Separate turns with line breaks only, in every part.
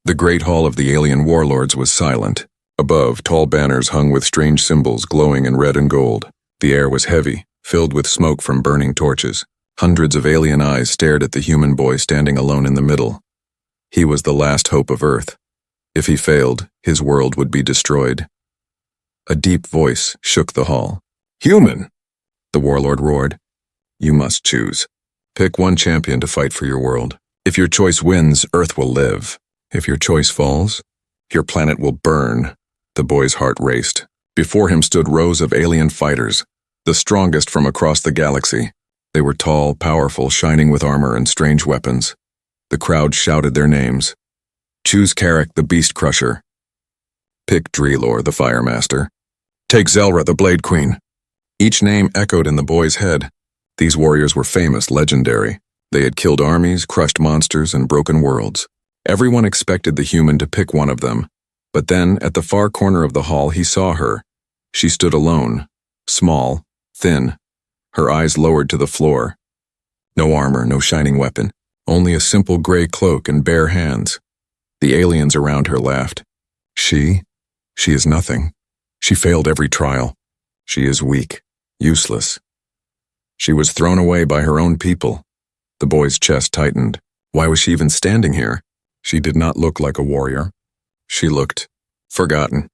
The great hall of the alien warlords was silent. Above, tall banners hung with strange symbols glowing in red and gold. The air was heavy, filled with smoke from burning torches. Hundreds of alien eyes stared at the human boy standing alone in the middle. He was the last hope of Earth. If he failed, his world would be destroyed. A deep voice shook the hall. "Human!" the warlord roared. "You must choose. Pick one champion to fight for your world. If your choice wins, Earth will live. If your choice falls, your planet will burn." The boy's heart raced. Before him stood rows of alien fighters, the strongest from across the galaxy. They were tall, powerful, shining with armor and strange weapons. The crowd shouted their names. "Choose Carrick, the Beast Crusher. Pick Drelor, the Fire Master. Take Zelra, the Blade Queen." Each name echoed in the boy's head. These warriors were famous, legendary. They had killed armies, crushed monsters, and broken worlds. Everyone expected the human to pick one of them. But then, at the far corner of the hall, he saw her. She stood alone, small, thin, her eyes lowered to the floor. No armor, no shining weapon, only a simple gray cloak and bare hands. The aliens around her laughed. She is nothing. She failed every trial. She is weak, useless. She was thrown away by her own people. The boy's chest tightened. Why was she even standing here? She did not look like a warrior. She looked forgotten.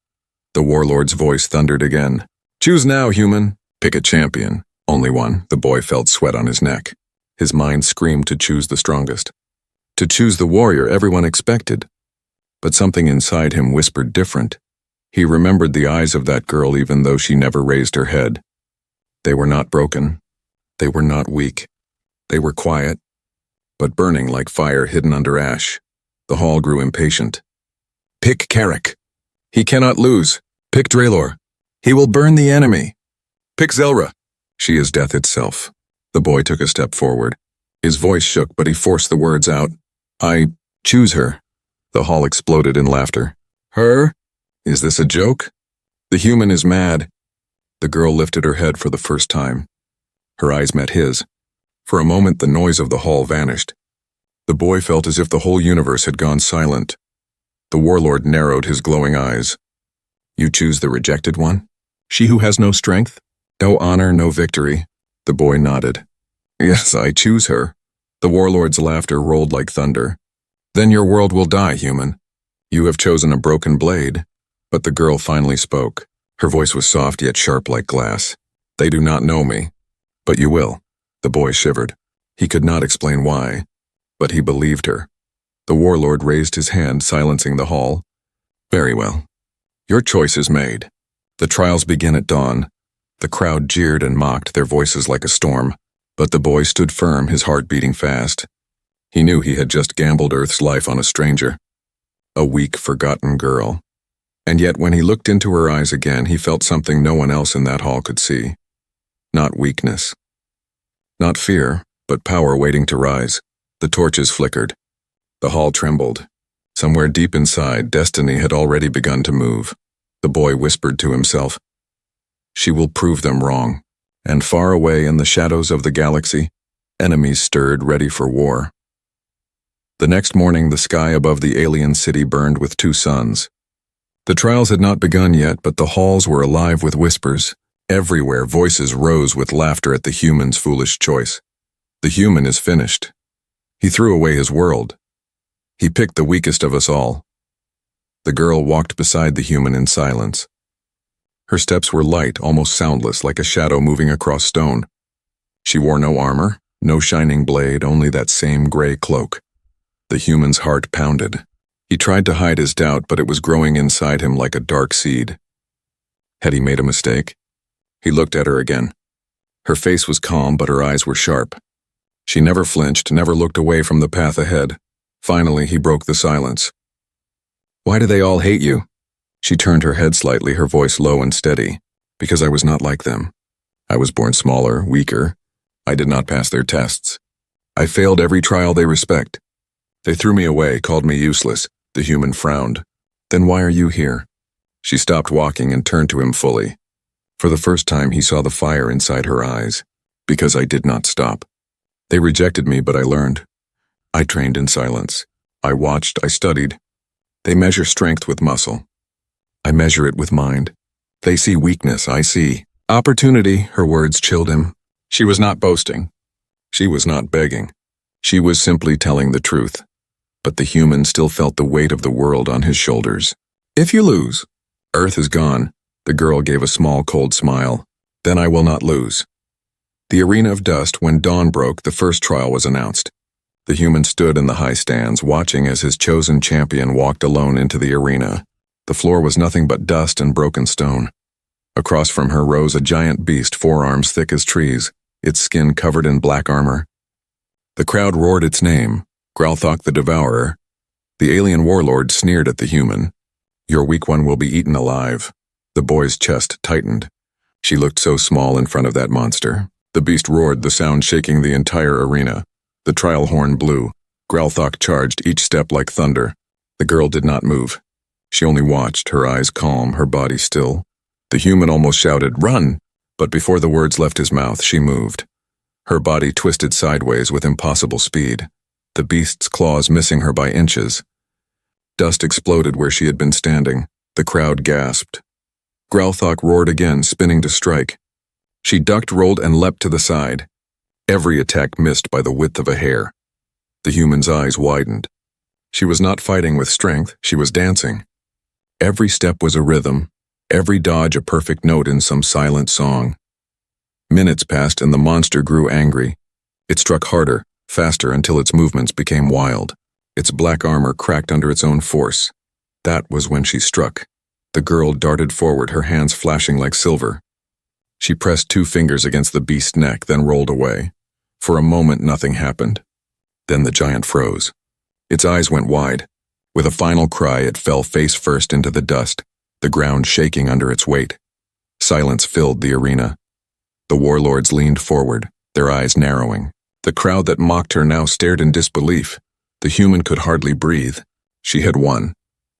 The warlord's voice thundered again. "Choose now, human. Pick a champion. Only one." The boy felt sweat on his neck. His mind screamed to choose the strongest. To choose the warrior everyone expected. But something inside him whispered different. He remembered the eyes of that girl even though she never raised her head. They were not broken. They were not weak. They were quiet, but burning like fire hidden under ash. The hall grew impatient. "Pick Carrick. He cannot lose. Pick Drelor. He will burn the enemy. Pick Zelra. She is death itself." The boy took a step forward. His voice shook, but he forced the words out. "I choose her." The hall exploded in laughter. "Her? Is this a joke? The human is mad." The girl lifted her head for the first time. Her eyes met his. For a moment, the noise of the hall vanished. The boy felt as if the whole universe had gone silent. The warlord narrowed his glowing eyes. "You choose the rejected one? She who has no strength? No honor, no victory?" The boy nodded. "Yes, I choose her." The warlord's laughter rolled like thunder. "Then your world will die, human. You have chosen a broken blade." But the girl finally spoke. Her voice was soft yet sharp like glass. "They do not know me, but you will." The boy shivered. He could not explain why, but he believed her. The warlord raised his hand, silencing the hall. "Very well. Your choice is made. The trials begin at dawn." The crowd jeered and mocked, their voices like a storm. But the boy stood firm, his heart beating fast. He knew he had just gambled Earth's life on a stranger. A weak, forgotten girl. And yet when he looked into her eyes again, he felt something no one else in that hall could see. Not weakness. Not fear, but power waiting to rise. The torches flickered. The hall trembled. Somewhere deep inside, destiny had already begun to move. The boy whispered to himself, "She will prove them wrong." And far away in the shadows of the galaxy, enemies stirred, ready for war. The next morning, the sky above the alien city burned with two suns. The trials had not begun yet, but the halls were alive with whispers. Everywhere, voices rose with laughter at the human's foolish choice. The human is finished. He threw away his world. He picked the weakest of us all. The girl walked beside the human in silence. Her steps were light, almost soundless, like a shadow moving across stone. She wore no armor, no shining blade, only that same gray cloak. The human's heart pounded. He tried to hide his doubt, but it was growing inside him like a dark seed. Had he made a mistake? He looked at her again. Her face was calm, but her eyes were sharp. She never flinched, never looked away from the path ahead. Finally, he broke the silence. "Why do they all hate you?" She turned her head slightly, her voice low and steady. "Because I was not like them. I was born smaller, weaker. I did not pass their tests. I failed every trial they respect. They threw me away, called me useless." The human frowned. "Then why are you here?" She stopped walking and turned to him fully. For the first time, he saw the fire inside her eyes. "Because I did not stop. They rejected me, but I learned. I trained in silence. I watched, I studied. They measure strength with muscle. I measure it with mind. They see weakness, I see opportunity. Her words chilled him. She was not boasting. She was not begging. She was simply telling the truth. But the human still felt the weight of the world on his shoulders. If you lose, Earth is gone. The girl gave a small, cold smile. Then I will not lose. The arena of dust, when dawn broke, the first trial was announced. The human stood in the high stands, watching as his chosen champion walked alone into the arena. The floor was nothing but dust and broken stone. Across from her rose a giant beast, 4 arms thick as trees, its skin covered in black armor. The crowd roared its name, Growlthok the Devourer. The alien warlord sneered at the human. Your weak one will be eaten alive. The boy's chest tightened. She looked so small in front of that monster. The beast roared, the sound shaking the entire arena. The trial horn blew. Growlthok charged, each step like thunder. The girl did not move. She only watched, her eyes calm, her body still. The human almost shouted, "Run!" But before the words left his mouth, she moved. Her body twisted sideways with impossible speed, the beast's claws missing her by inches. Dust exploded where she had been standing. The crowd gasped. Growlthok roared again, spinning to strike. She ducked, rolled, and leapt to the side. Every attack missed by the width of a hair. The human's eyes widened. She was not fighting with strength, she was dancing. Every step was a rhythm, every dodge a perfect note in some silent song. Minutes passed and the monster grew angry. It struck harder, faster, until its movements became wild. Its black armor cracked under its own force. That was when she struck. The girl darted forward, her hands flashing like silver. She pressed 2 fingers against the beast's neck, then rolled away. For a moment, nothing happened. Then the giant froze. Its eyes went wide. With a final cry, it fell face first into the dust, the ground shaking under its weight. Silence filled the arena. The warlords leaned forward, their eyes narrowing. The crowd that mocked her now stared in disbelief. The human could hardly breathe. She had won.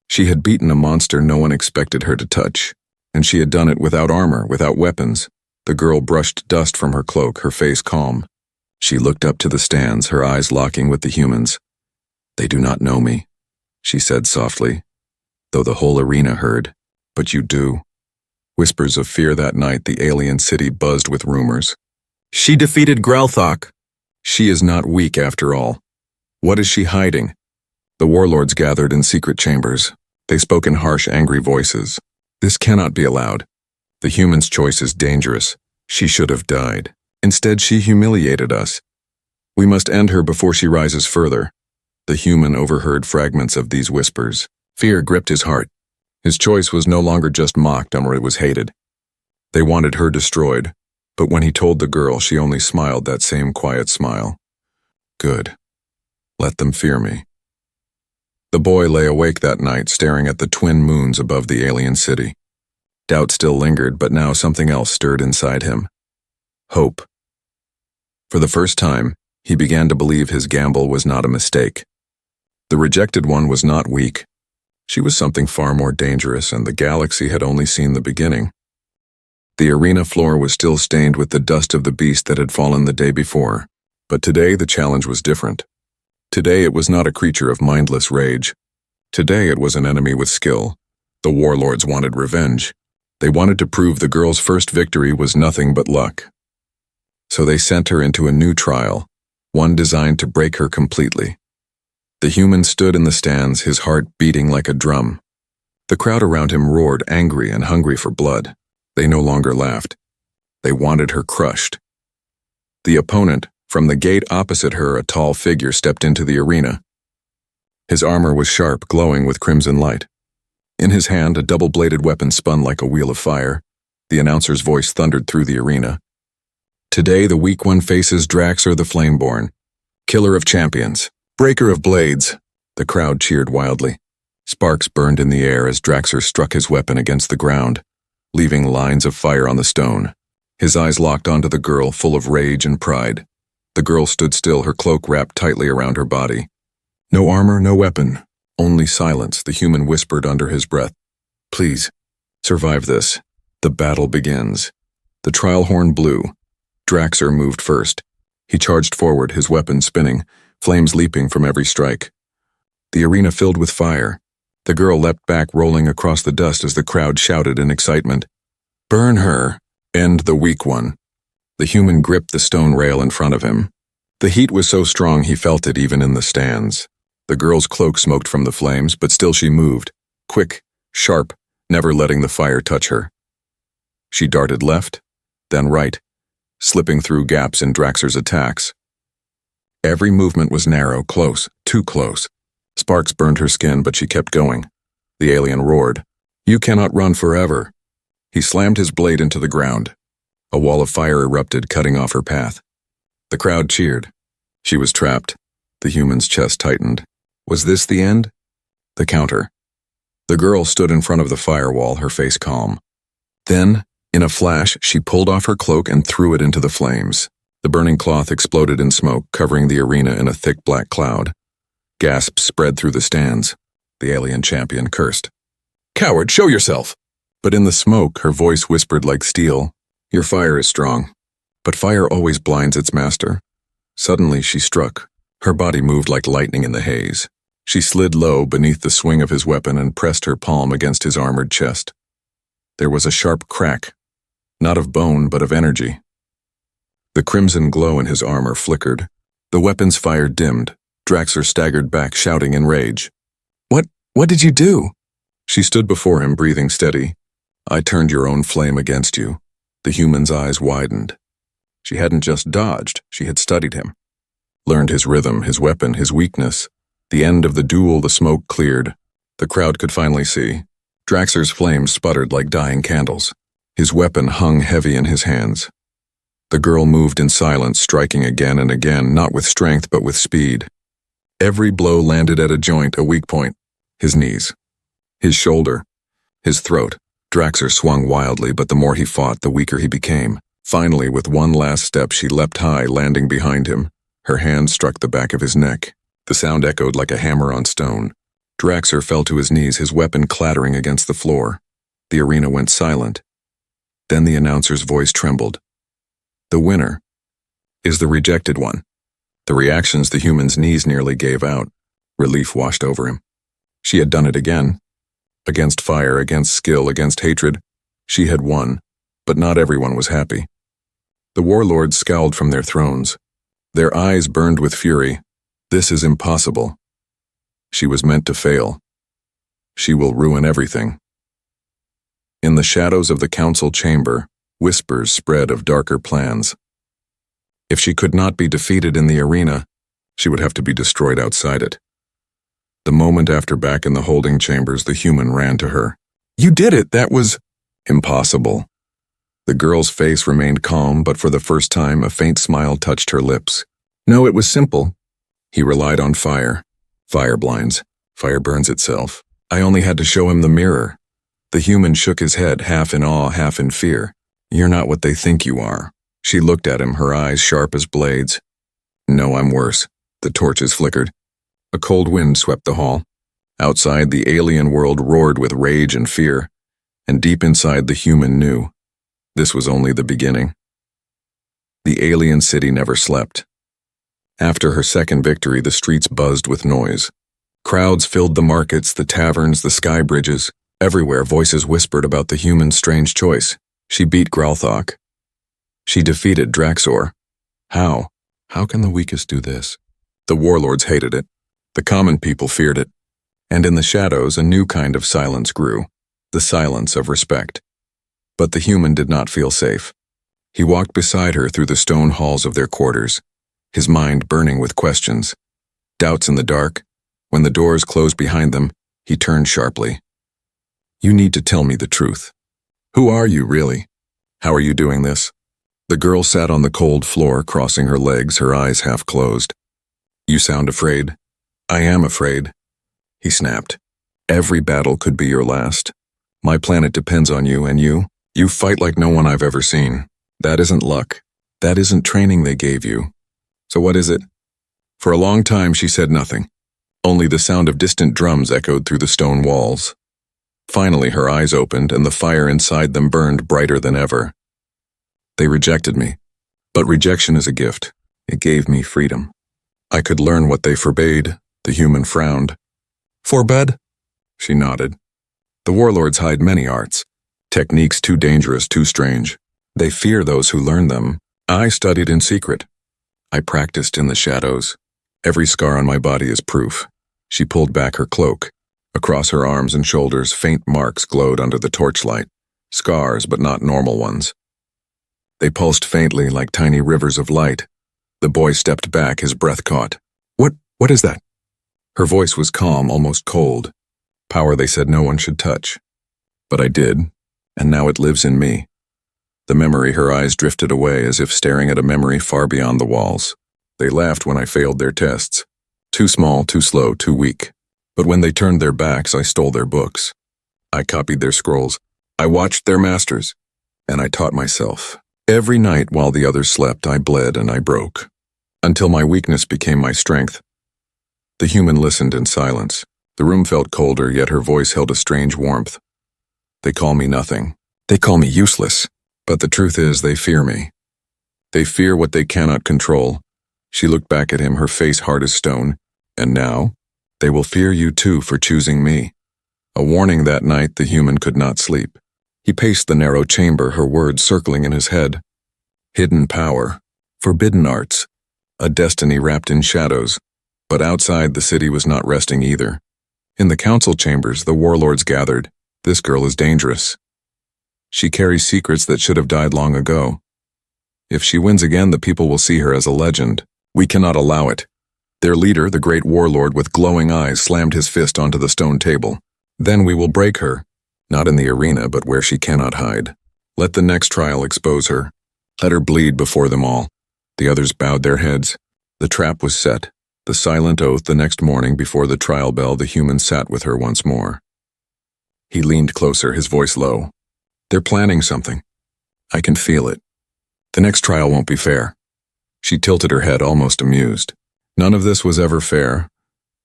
She had beaten a monster no one expected her to touch. And she had done it without armor, without weapons. The girl brushed dust from her cloak, her face calm. She looked up to the stands, her eyes locking with the humans. They do not know me, she said softly, though the whole arena heard. But you do. Whispers of fear that night, the alien city buzzed with rumors. She defeated Growlthok. She is not weak after all. What is she hiding? The warlords gathered in secret chambers. They spoke in harsh, angry voices. This cannot be allowed. The human's choice is dangerous. She should have died. Instead, she humiliated us. We must end her before she rises further. The human overheard fragments of these whispers. Fear gripped his heart. His choice was no longer just mocked, or it was hated. They wanted her destroyed, but when he told the girl, she only smiled that same quiet smile. Good. Let them fear me. The boy lay awake that night, staring at the twin moons above the alien city. Doubt still lingered, but now something else stirred inside him. Hope. For the first time, he began to believe his gamble was not a mistake. The rejected one was not weak. She was something far more dangerous, and the galaxy had only seen the beginning. The arena floor was still stained with the dust of the beast that had fallen the day before, but today the challenge was different. Today it was not a creature of mindless rage. Today it was an enemy with skill. The warlords wanted revenge. They wanted to prove the girl's first victory was nothing but luck. So they sent her into a new trial, one designed to break her completely. The human stood in the stands, his heart beating like a drum. The crowd around him roared, angry and hungry for blood. They no longer laughed. They wanted her crushed. The opponent, from the gate opposite her, a tall figure stepped into the arena. His armor was sharp, glowing with crimson light. In his hand, a double-bladed weapon spun like a wheel of fire. The announcer's voice thundered through the arena. Today, the weak one faces Draxer the Flameborn, killer of champions, breaker of blades. The crowd cheered wildly. Sparks burned in the air as Draxer struck his weapon against the ground, leaving lines of fire on the stone. His eyes locked onto the girl, full of rage and pride. The girl stood still, her cloak wrapped tightly around her body. No armor, no weapon, only silence, the human whispered under his breath. Please, survive this. The battle begins. The trial horn blew. Draxer moved first. He charged forward, his weapon spinning, flames leaping from every strike. The arena filled with fire. The girl leapt back, rolling across the dust as the crowd shouted in excitement. Burn her! End the weak one! The human gripped the stone rail in front of him. The heat was so strong he felt it even in the stands. The girl's cloak smoked from the flames, but still she moved, quick, sharp, never letting the fire touch her. She darted left, then right, slipping through gaps in Draxer's attacks. Every movement was narrow, close, too close. Sparks burned her skin, but she kept going. The alien roared. You cannot run forever. He slammed his blade into the ground. A wall of fire erupted, cutting off her path. The crowd cheered. She was trapped. The human's chest tightened. Was this the end? The counter. The girl stood in front of the firewall, her face calm. Then, in a flash, she pulled off her cloak and threw it into the flames. The burning cloth exploded in smoke, covering the arena in a thick black cloud. Gasps spread through the stands. The alien champion cursed. Coward, show yourself! But in the smoke, her voice whispered like steel. Your fire is strong, but fire always blinds its master. Suddenly she struck. Her body moved like lightning in the haze. She slid low beneath the swing of his weapon and pressed her palm against his armored chest. There was a sharp crack, not of bone but of energy. The crimson glow in his armor flickered. The weapon's fire dimmed. Draxer staggered back, shouting in rage. What did you do? She stood before him, breathing steady. I turned your own flame against you. The human's eyes widened. She hadn't just dodged, she had studied him. Learned his rhythm, his weapon, his weakness. The end of the duel, the smoke cleared. The crowd could finally see. Draxer's flames sputtered like dying candles. His weapon hung heavy in his hands. The girl moved in silence, striking again and again, not with strength but with speed. Every blow landed at a joint, a weak point. His knees. His shoulder. His throat. Draxer swung wildly, but the more he fought, the weaker he became. Finally, with one last step, she leapt high, landing behind him. Her hand struck the back of his neck. The sound echoed like a hammer on stone. Draxer fell to his knees, his weapon clattering against the floor. The arena went silent. Then the announcer's voice trembled. The winner is the rejected one. The reactions, the human's knees nearly gave out. Relief washed over him. She had done it again. Against fire, against skill, against hatred. She had won, but not everyone was happy. The warlords scowled from their thrones. Their eyes burned with fury. This is impossible. She was meant to fail. She will ruin everything. In the shadows of the council chamber, whispers spread of darker plans. If she could not be defeated in the arena, she would have to be destroyed outside it. The moment after, back in the holding chambers, the human ran to her. You did it! That was impossible. The girl's face remained calm, but for the first time a faint smile touched her lips. No, it was simple. He relied on fire. Fire blinds. Fire burns itself. I only had to show him the mirror. The human shook his head, half in awe, half in fear. You're not what they think you are. She looked at him, her eyes sharp as blades. No, I'm worse. The torches flickered. A cold wind swept the hall. Outside, the alien world roared with rage and fear, and deep inside the human knew. This was only the beginning. The alien city never slept. After her second victory, the streets buzzed with noise. Crowds filled the markets, the taverns, the sky bridges. Everywhere, voices whispered about the human's strange choice. She beat Gralthok. She defeated Draxor. How? How can the weakest do this? The warlords hated it. The common people feared it. And in the shadows, a new kind of silence grew. The silence of respect. But the human did not feel safe. He walked beside her through the stone halls of their quarters, his mind burning with questions. Doubts in the dark. When the doors closed behind them, he turned sharply. You need to tell me the truth. Who are you, really? How are you doing this? The girl sat on the cold floor, crossing her legs, her eyes half closed. You sound afraid. I am afraid. He snapped. Every battle could be your last. My planet depends on you, and you fight like no one I've ever seen. That isn't luck. That isn't training they gave you. So what is it? For a long time she said nothing. Only the sound of distant drums echoed through the stone walls. Finally her eyes opened, and the fire inside them burned brighter than ever. They rejected me. But rejection is a gift. It gave me freedom. I could learn what they forbade. The human frowned. Forbid? She nodded. The warlords hide many arts. Techniques too dangerous, too strange. They fear those who learn them. I studied in secret. I practiced in the shadows. Every scar on my body is proof. She pulled back her cloak. Across her arms and shoulders, faint marks glowed under the torchlight. Scars, but not normal ones. They pulsed faintly like tiny rivers of light. The boy stepped back, his breath caught. What is that? Her voice was calm, almost cold. Power they said no one should touch. But I did, and now it lives in me. The memory, her eyes drifted away as if staring at a memory far beyond the walls. They laughed when I failed their tests. Too small, too slow, too weak. But when they turned their backs, I stole their books. I copied their scrolls. I watched their masters. And I taught myself. Every night while the others slept, I bled and I broke. Until my weakness became my strength. The human listened in silence. The room felt colder, yet her voice held a strange warmth. They call me nothing. They call me useless. But the truth is, they fear me. They fear what they cannot control. She looked back at him, her face hard as stone. And now, they will fear you too for choosing me. A warning that night the human could not sleep. He paced the narrow chamber, her words circling in his head. Hidden power. Forbidden arts. A destiny wrapped in shadows. But outside, the city was not resting either. In the council chambers, the warlords gathered. This girl is dangerous. She carries secrets that should have died long ago. If she wins again, the people will see her as a legend. We cannot allow it. Their leader, the great warlord with glowing eyes, slammed his fist onto the stone table. Then we will break her. Not in the arena, but where she cannot hide. Let the next trial expose her. Let her bleed before them all. The others bowed their heads. The trap was set. The silent oath. The next morning, before the trial bell, the human sat with her once more. He leaned closer, his voice low. They're planning something. I can feel it. The next trial won't be fair. She tilted her head, almost amused. None of this was ever fair.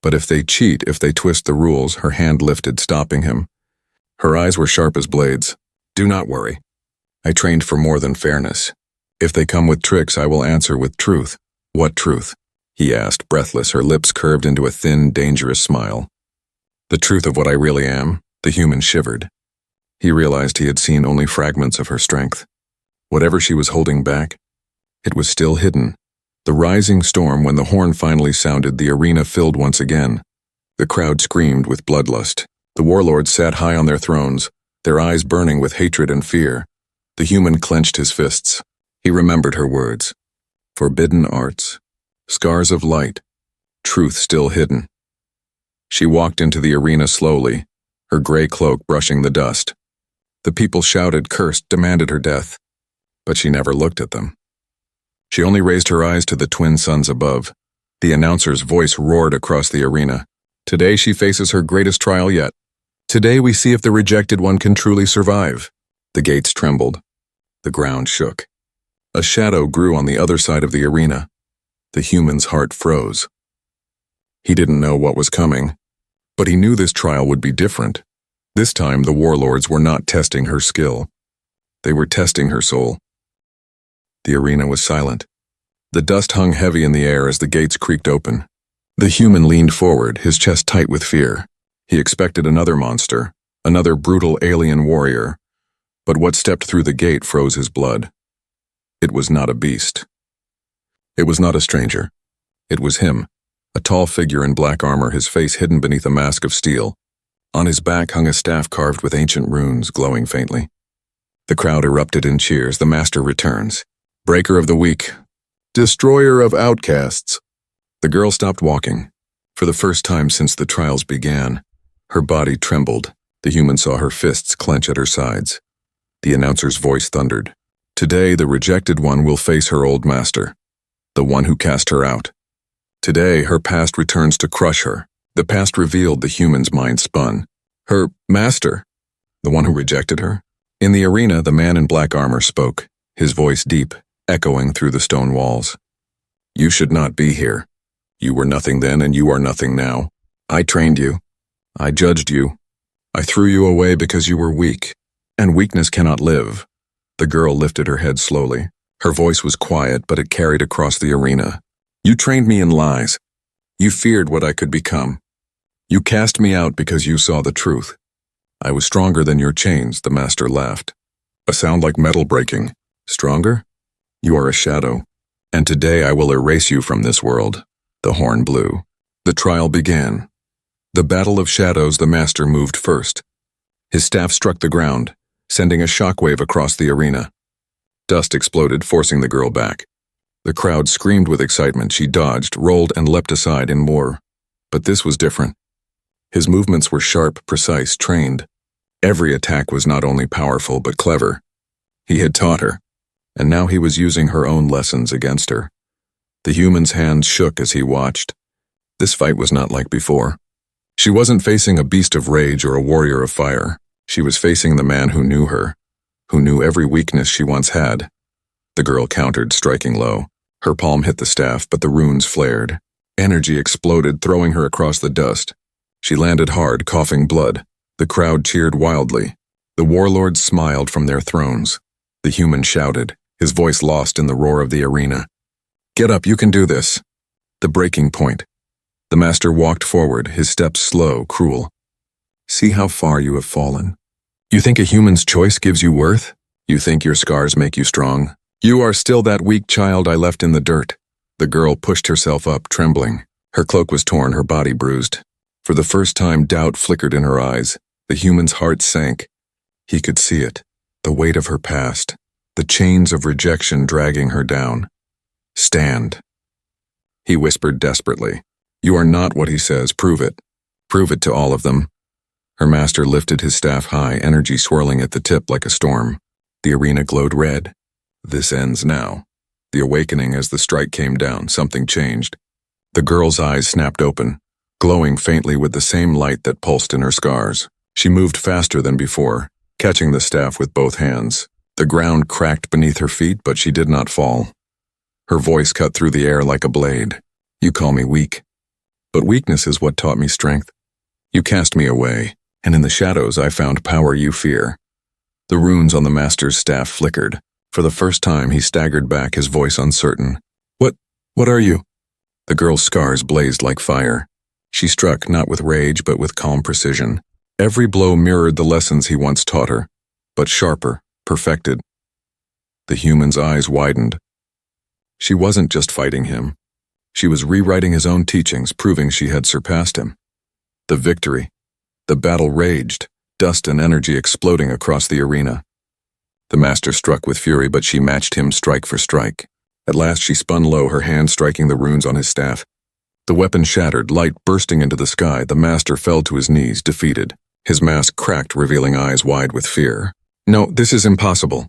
But if they cheat, if they twist the rules, her hand lifted, stopping him. Her eyes were sharp as blades. Do not worry. I trained for more than fairness. If they come with tricks, I will answer with truth. What truth? He asked, breathless, her lips curved into a thin, dangerous smile. The truth of what I really am. The human shivered. He realized he had seen only fragments of her strength. Whatever she was holding back, it was still hidden. The rising storm, when the horn finally sounded, the arena filled once again. The crowd screamed with bloodlust. The warlords sat high on their thrones, their eyes burning with hatred and fear. The human clenched his fists. He remembered her words. Forbidden arts. Scars of light. Truth still hidden. She walked into the arena slowly, her gray cloak brushing the dust. The people shouted, cursed, demanded her death. But she never looked at them. She only raised her eyes to the twin suns above. The announcer's voice roared across the arena. Today she faces her greatest trial yet. Today we see if the rejected one can truly survive. The gates trembled. The ground shook. A shadow grew on the other side of the arena. The human's heart froze. He didn't know what was coming, but he knew this trial would be different. This time the warlords were not testing her skill. They were testing her soul. The arena was silent. The dust hung heavy in the air as the gates creaked open. The human leaned forward, his chest tight with fear. He expected another monster, another brutal alien warrior. But what stepped through the gate froze his blood. It was not a beast. It was not a stranger. It was him, a tall figure in black armor, his face hidden beneath a mask of steel. On his back hung a staff carved with ancient runes, glowing faintly. The crowd erupted in cheers. The master returns. Breaker of the weak. Destroyer of outcasts. The girl stopped walking. For the first time since the trials began, her body trembled. The human saw her fists clench at her sides. The announcer's voice thundered. Today, the rejected one will face her old master, the one who cast her out. Today, her past returns to crush her. The past revealed, the human's mind spun. Her master, the one who rejected her? In the arena, the man in black armor spoke, his voice deep, echoing through the stone walls. You should not be here. You were nothing then and you are nothing now. I trained you. I judged you. I threw you away because you were weak, and weakness cannot live. The girl lifted her head slowly. Her voice was quiet, but it carried across the arena. You trained me in lies. You feared what I could become. You cast me out because you saw the truth. I was stronger than your chains, the master laughed. A sound like metal breaking. Stronger? You are a shadow. And today I will erase you from this world. The horn blew. The trial began. The battle of shadows, the master moved first. His staff struck the ground, sending a shockwave across the arena. Dust exploded, forcing the girl back. The crowd screamed with excitement. She dodged, rolled, and leapt aside in war. But this was different. His movements were sharp, precise, trained. Every attack was not only powerful but clever. He had taught her, and now he was using her own lessons against her. The human's hands shook as he watched. This fight was not like before. She wasn't facing a beast of rage or a warrior of fire. She was facing the man who knew her, who knew every weakness she once had. The girl countered, striking low. Her palm hit the staff, but the runes flared. Energy exploded, throwing her across the dust. She landed hard, coughing blood. The crowd cheered wildly. The warlords smiled from their thrones. The human shouted, his voice lost in the roar of the arena. Get up, you can do this. The breaking point. The master walked forward, his steps slow, cruel. See how far you have fallen. You think a human's choice gives you worth? You think your scars make you strong? You are still that weak child I left in the dirt. The girl pushed herself up, trembling. Her cloak was torn, her body bruised. For the first time, doubt flickered in her eyes. The human's heart sank. He could see it, the weight of her past, the chains of rejection dragging her down. Stand. He whispered desperately. You are not what he says, prove it. Prove it to all of them. Her master lifted his staff high, energy swirling at the tip like a storm. The arena glowed red. This ends now. The awakening as the strike came down, something changed. The girl's eyes snapped open, glowing faintly with the same light that pulsed in her scars. She moved faster than before, catching the staff with both hands. The ground cracked beneath her feet, but she did not fall. Her voice cut through the air like a blade. You call me weak, but weakness is what taught me strength. You cast me away, and in the shadows I found power you fear. The runes on the master's staff flickered. For the first time he staggered back, his voice uncertain. What are you? The girl's scars blazed like fire. She struck not with rage but with calm precision. Every blow mirrored the lessons he once taught her, but sharper, perfected. The human's eyes widened. She wasn't just fighting him. She was rewriting his own teachings, proving she had surpassed him. The victory. The battle raged, dust and energy exploding across the arena. The master struck with fury, but she matched him strike for strike. At last she spun low, her hand striking the runes on his staff. The weapon shattered, light bursting into the sky. The master fell to his knees, defeated. His mask cracked, revealing eyes wide with fear. No, this is impossible.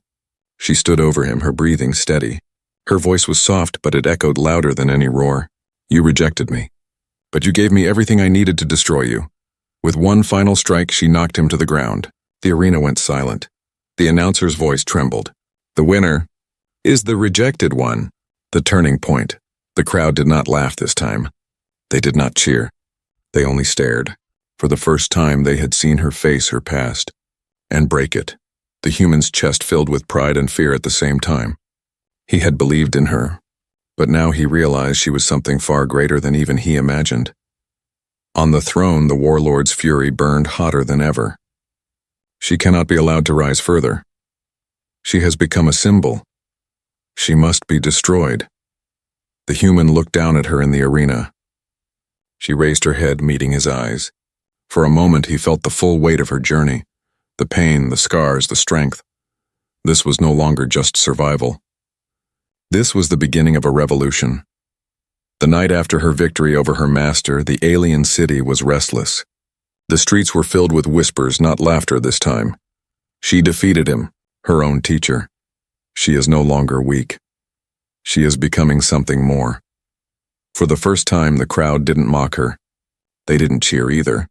She stood over him, her breathing steady. Her voice was soft, but it echoed louder than any roar. You rejected me, but you gave me everything I needed to destroy you. With one final strike, she knocked him to the ground. The arena went silent. The announcer's voice trembled. The winner is the rejected one. The turning point. The crowd did not laugh this time. They did not cheer. They only stared. For the first time they had seen her face her past, and break it. The human's chest filled with pride and fear at the same time. He had believed in her, but now he realized she was something far greater than even he imagined. On the throne, the warlord's fury burned hotter than ever. She cannot be allowed to rise further. She has become a symbol. She must be destroyed. The human looked down at her in the arena. She raised her head, meeting his eyes. For a moment he felt the full weight of her journey, the pain, the scars, the strength. This was no longer just survival. This was the beginning of a revolution. The night after her victory over her master, the alien city was restless. The streets were filled with whispers, not laughter this time. She defeated him, her own teacher. She is no longer weak. She is becoming something more. For the first time, the crowd didn't mock her. They didn't cheer either.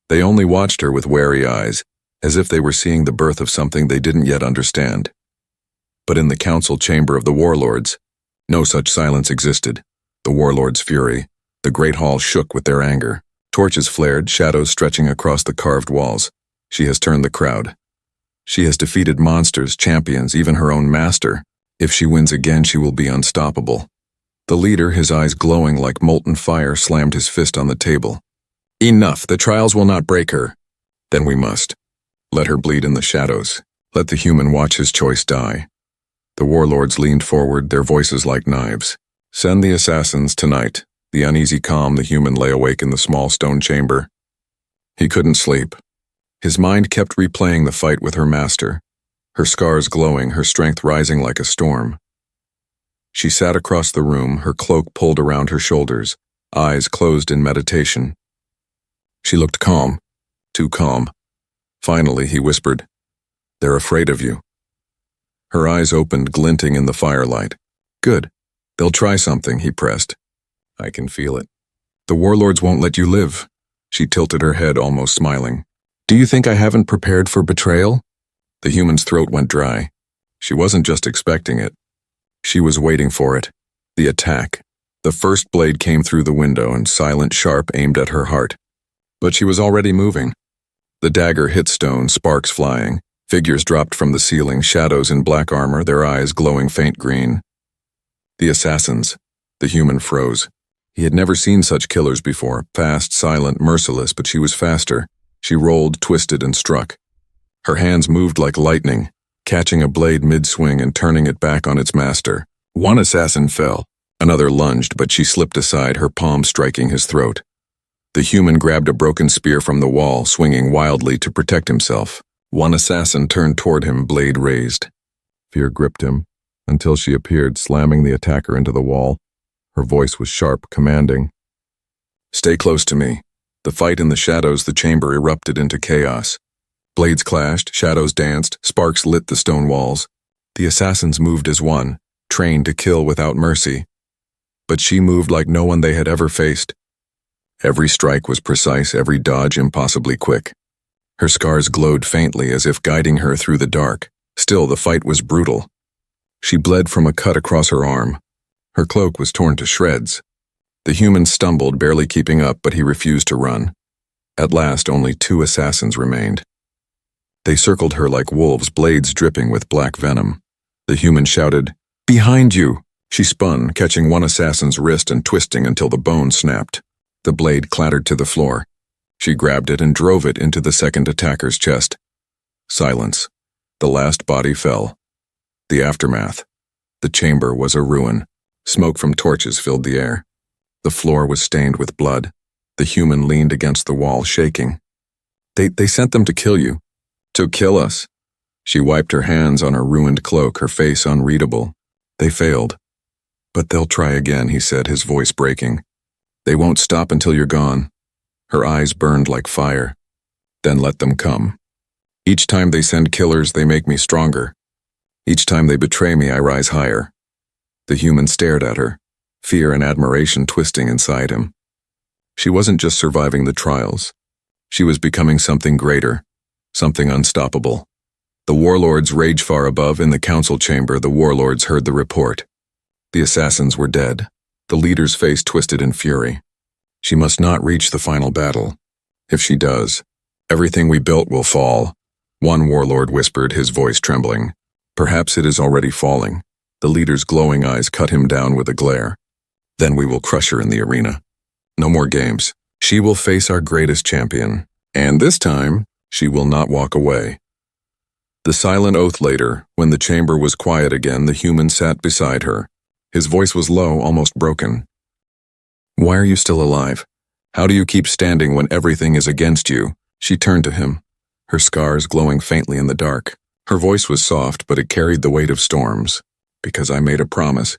They only watched her with wary eyes, as if they were seeing the birth of something they didn't yet understand. But in the council chamber of the warlords, no such silence existed. The warlords' fury, the great hall shook with their anger. Torches flared, shadows stretching across the carved walls. She has turned the crowd. She has defeated monsters, champions, even her own master. If she wins again, she will be unstoppable. The leader, his eyes glowing like molten fire, slammed his fist on the table. Enough, the trials will not break her. Then we must. Let her bleed in the shadows. Let the human watch his choice die. The warlords leaned forward, their voices like knives. Send the assassins tonight. The uneasy calm, the human lay awake in the small stone chamber. He couldn't sleep. His mind kept replaying the fight with her master, her scars glowing, her strength rising like a storm. She sat across the room, her cloak pulled around her shoulders, eyes closed in meditation. She looked calm, too calm. Finally, he whispered, "They're afraid of you." Her eyes opened, glinting in the firelight. "Good. They'll try something," he pressed. "I can feel it." "The warlords won't let you live." She tilted her head, almost smiling. "Do you think I haven't prepared for betrayal?" The human's throat went dry. She wasn't just expecting it. She was waiting for it. The attack. The first blade came through the window and silent, sharp, aimed at her heart. But she was already moving. The dagger hit stone, sparks flying. Figures dropped from the ceiling, shadows in black armor, their eyes glowing faint green. The assassins. The human froze. He had never seen such killers before, fast, silent, merciless, but she was faster. She rolled, twisted, and struck. Her hands moved like lightning, catching a blade mid-swing and turning it back on its master. One assassin fell. Another lunged, but she slipped aside, her palm striking his throat. The human grabbed a broken spear from the wall, swinging wildly to protect himself. One assassin turned toward him, blade raised. Fear gripped him, until she appeared, slamming the attacker into the wall. Her voice was sharp, commanding. "Stay close to me." The fight in the shadows, the chamber erupted into chaos. Blades clashed, shadows danced, sparks lit the stone walls. The assassins moved as one, trained to kill without mercy. But she moved like no one they had ever faced. Every strike was precise, every dodge impossibly quick. Her scars glowed faintly as if guiding her through the dark. Still, the fight was brutal. She bled from a cut across her arm. Her cloak was torn to shreds. The human stumbled, barely keeping up, but he refused to run. At last, only 2 assassins remained. They circled her like wolves, blades dripping with black venom. The human shouted, "Behind you!" She spun, catching one assassin's wrist and twisting until the bone snapped. The blade clattered to the floor. She grabbed it and drove it into the second attacker's chest. Silence. The last body fell. The aftermath. The chamber was a ruin. Smoke from torches filled the air. The floor was stained with blood. The human leaned against the wall, shaking. They sent them to kill you. To kill us." She wiped her hands on her ruined cloak, her face unreadable. "They failed. But they'll try again," he said, his voice breaking. "They won't stop until you're gone." Her eyes burned like fire. "Then let them come. Each time they send killers, they make me stronger. Each time they betray me, I rise higher." The human stared at her, fear and admiration twisting inside him. She wasn't just surviving the trials. She was becoming something greater, something unstoppable. The warlords raged far above. In the council chamber, the warlords heard the report. The assassins were dead. The leader's face twisted in fury. She must not reach the final battle. If she does, everything we built will fall. One warlord whispered, his voice trembling. "Perhaps it is already falling." The leader's glowing eyes cut him down with a glare. "Then we will crush her in the arena. No more games. She will face our greatest champion. And this time, she will not walk away." The silent oath later, when the chamber was quiet again, the human sat beside her. His voice was low, almost broken. "Why are you still alive? How do you keep standing when everything is against you?" She turned to him, her scars glowing faintly in the dark. Her voice was soft, but it carried the weight of storms. "Because I made a promise.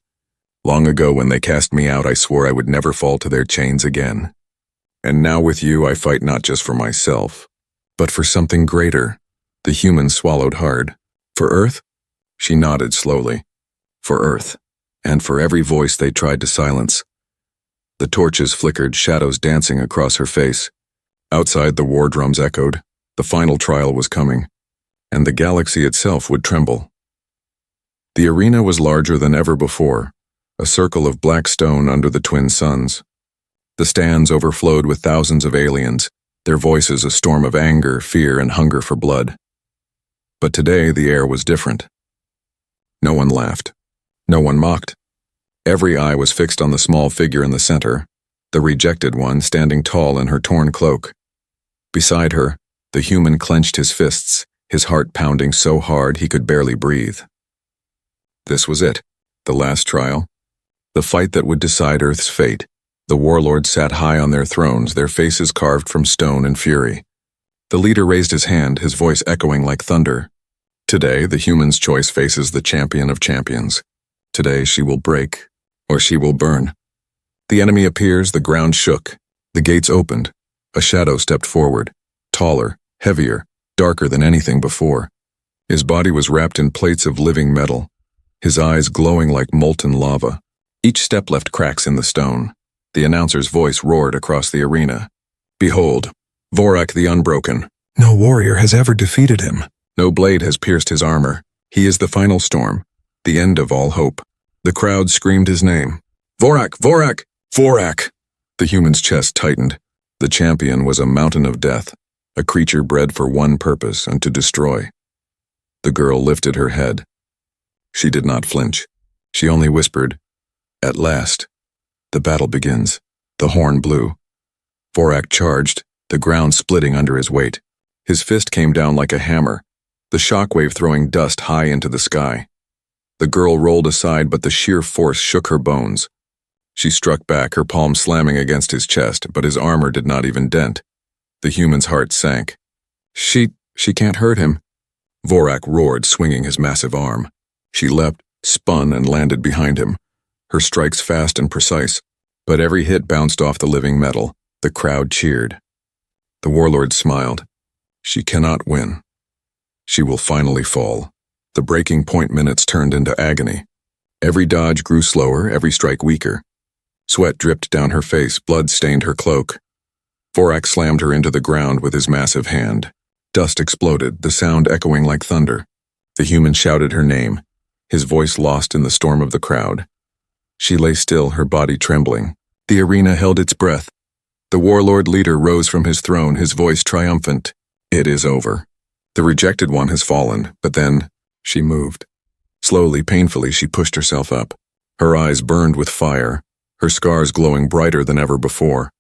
Long ago when they cast me out, I swore I would never fall to their chains again. And now with you, I fight not just for myself, but for something greater." The human swallowed hard. "For Earth?" She nodded slowly. "For Earth, and for every voice they tried to silence." The torches flickered, shadows dancing across her face. Outside, the war drums echoed. The final trial was coming, and the galaxy itself would tremble. The arena was larger than ever before, a circle of black stone under the twin suns. The stands overflowed with thousands of aliens, their voices a storm of anger, fear, and hunger for blood. But today the air was different. No one laughed. No one mocked. Every eye was fixed on the small figure in the center, the rejected one standing tall in her torn cloak. Beside her, the human clenched his fists, his heart pounding so hard he could barely breathe. This was it, the last trial. The fight that would decide Earth's fate. The warlords sat high on their thrones, their faces carved from stone and fury. The leader raised his hand, his voice echoing like thunder. Today, the human's choice faces the champion of champions. Today, she will break, or she will burn. The enemy appears, the ground shook. The gates opened. A shadow stepped forward, taller, heavier, darker than anything before. His body was wrapped in plates of living metal, his eyes glowing like molten lava. Each step left cracks in the stone. The announcer's voice roared across the arena. Behold, Vorak the Unbroken. No warrior has ever defeated him. No blade has pierced his armor. He is the final storm, the end of all hope. The crowd screamed his name. Vorak! Vorak! Vorak! The human's chest tightened. The champion was a mountain of death, a creature bred for one purpose, and to destroy. The girl lifted her head. She did not flinch. She only whispered, "At last." The battle begins. The horn blew. Vorak charged, the ground splitting under his weight. His fist came down like a hammer, the shockwave throwing dust high into the sky. The girl rolled aside, but the sheer force shook her bones. She struck back, her palm slamming against his chest, but his armor did not even dent. The human's heart sank. She can't hurt him. Vorak roared, swinging his massive arm. She leapt, spun, and landed behind him, her strikes fast and precise, but every hit bounced off the living metal. The crowd cheered. The warlord smiled. She cannot win. She will finally fall. The breaking point minutes turned into agony. Every dodge grew slower, every strike weaker. Sweat dripped down her face, blood stained her cloak. Vorak slammed her into the ground with his massive hand. Dust exploded, the sound echoing like thunder. The human shouted her name, his voice lost in the storm of the crowd. She lay still, her body trembling. The arena held its breath. The warlord leader rose from his throne, his voice triumphant. It is over. The rejected one has fallen, but then she moved. Slowly, painfully, she pushed herself up. Her eyes burned with fire, her scars glowing brighter than ever before.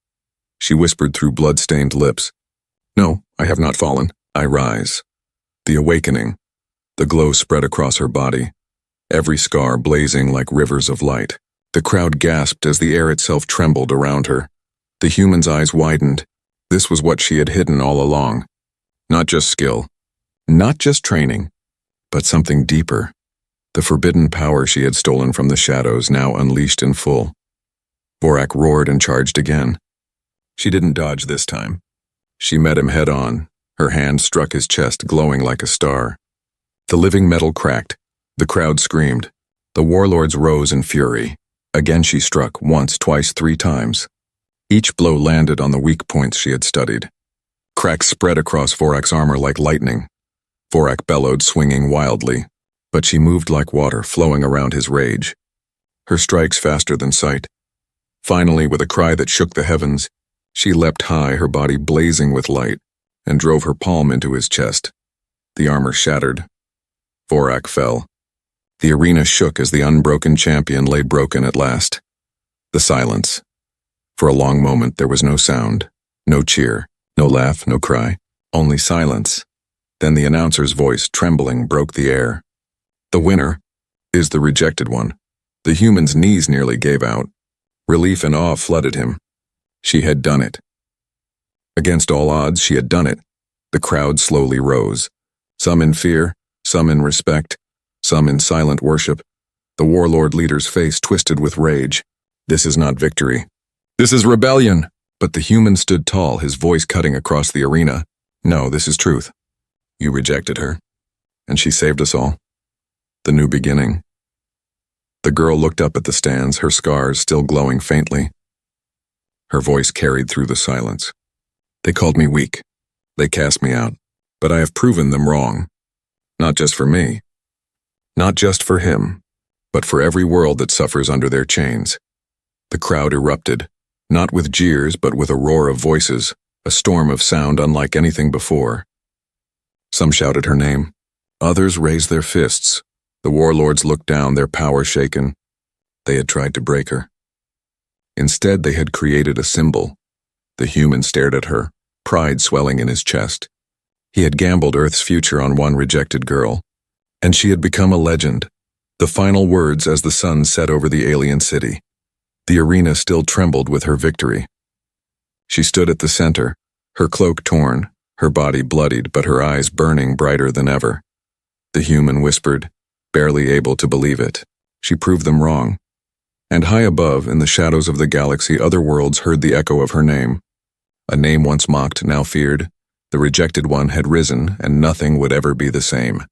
She whispered through blood-stained lips, "No, I have not fallen. I rise." The awakening. The glow spread across her body, every scar blazing like rivers of light. The crowd gasped as the air itself trembled around her. The human's eyes widened. This was what she had hidden all along. Not just skill, not just training, but something deeper. The forbidden power she had stolen from the shadows, now unleashed in full. Vorak roared and charged again. She didn't dodge this time. She met him head on. Her hand struck his chest, glowing like a star. The living metal cracked. The crowd screamed. The warlords rose in fury. Again she struck, once, twice, 3 times. Each blow landed on the weak points she had studied. Cracks spread across Vorak's armor like lightning. Vorak bellowed, swinging wildly, but she moved like water, flowing around his rage. Her strikes faster than sight. Finally, with a cry that shook the heavens, she leapt high, her body blazing with light, and drove her palm into his chest. The armor shattered. Vorak fell. The arena shook as the unbroken champion lay broken at last. The silence. For a long moment there was no sound, no cheer, no laugh, no cry, only silence. Then the announcer's voice, trembling, broke the air. The winner is the rejected one. The human's knees nearly gave out. Relief and awe flooded him. She had done it. Against all odds, she had done it. The crowd slowly rose, some in fear, some in respect, some in silent worship. The warlord leader's face twisted with rage. This is not victory. This is rebellion. But the human stood tall, his voice cutting across the arena. No, this is truth. You rejected her, and she saved us all. The new beginning. The girl looked up at the stands, her scars still glowing faintly. Her voice carried through the silence. They called me weak. They cast me out. But I have proven them wrong. Not just for me. Not just for him. But for every world that suffers under their chains. The crowd erupted, not with jeers but with a roar of voices, a storm of sound unlike anything before. Some shouted her name. Others raised their fists. The warlords looked down, their power shaken. They had tried to break her. Instead, they had created a symbol. The human stared at her, pride swelling in his chest. He had gambled Earth's future on one rejected girl, and she had become a legend. The final words as the sun set over the alien city. The arena still trembled with her victory. She stood at the center, her cloak torn, her body bloodied, but her eyes burning brighter than ever. The human whispered, barely able to believe it. She proved them wrong. And high above, in the shadows of the galaxy, other worlds heard the echo of her name. A name once mocked, now feared. The rejected one had risen, and nothing would ever be the same.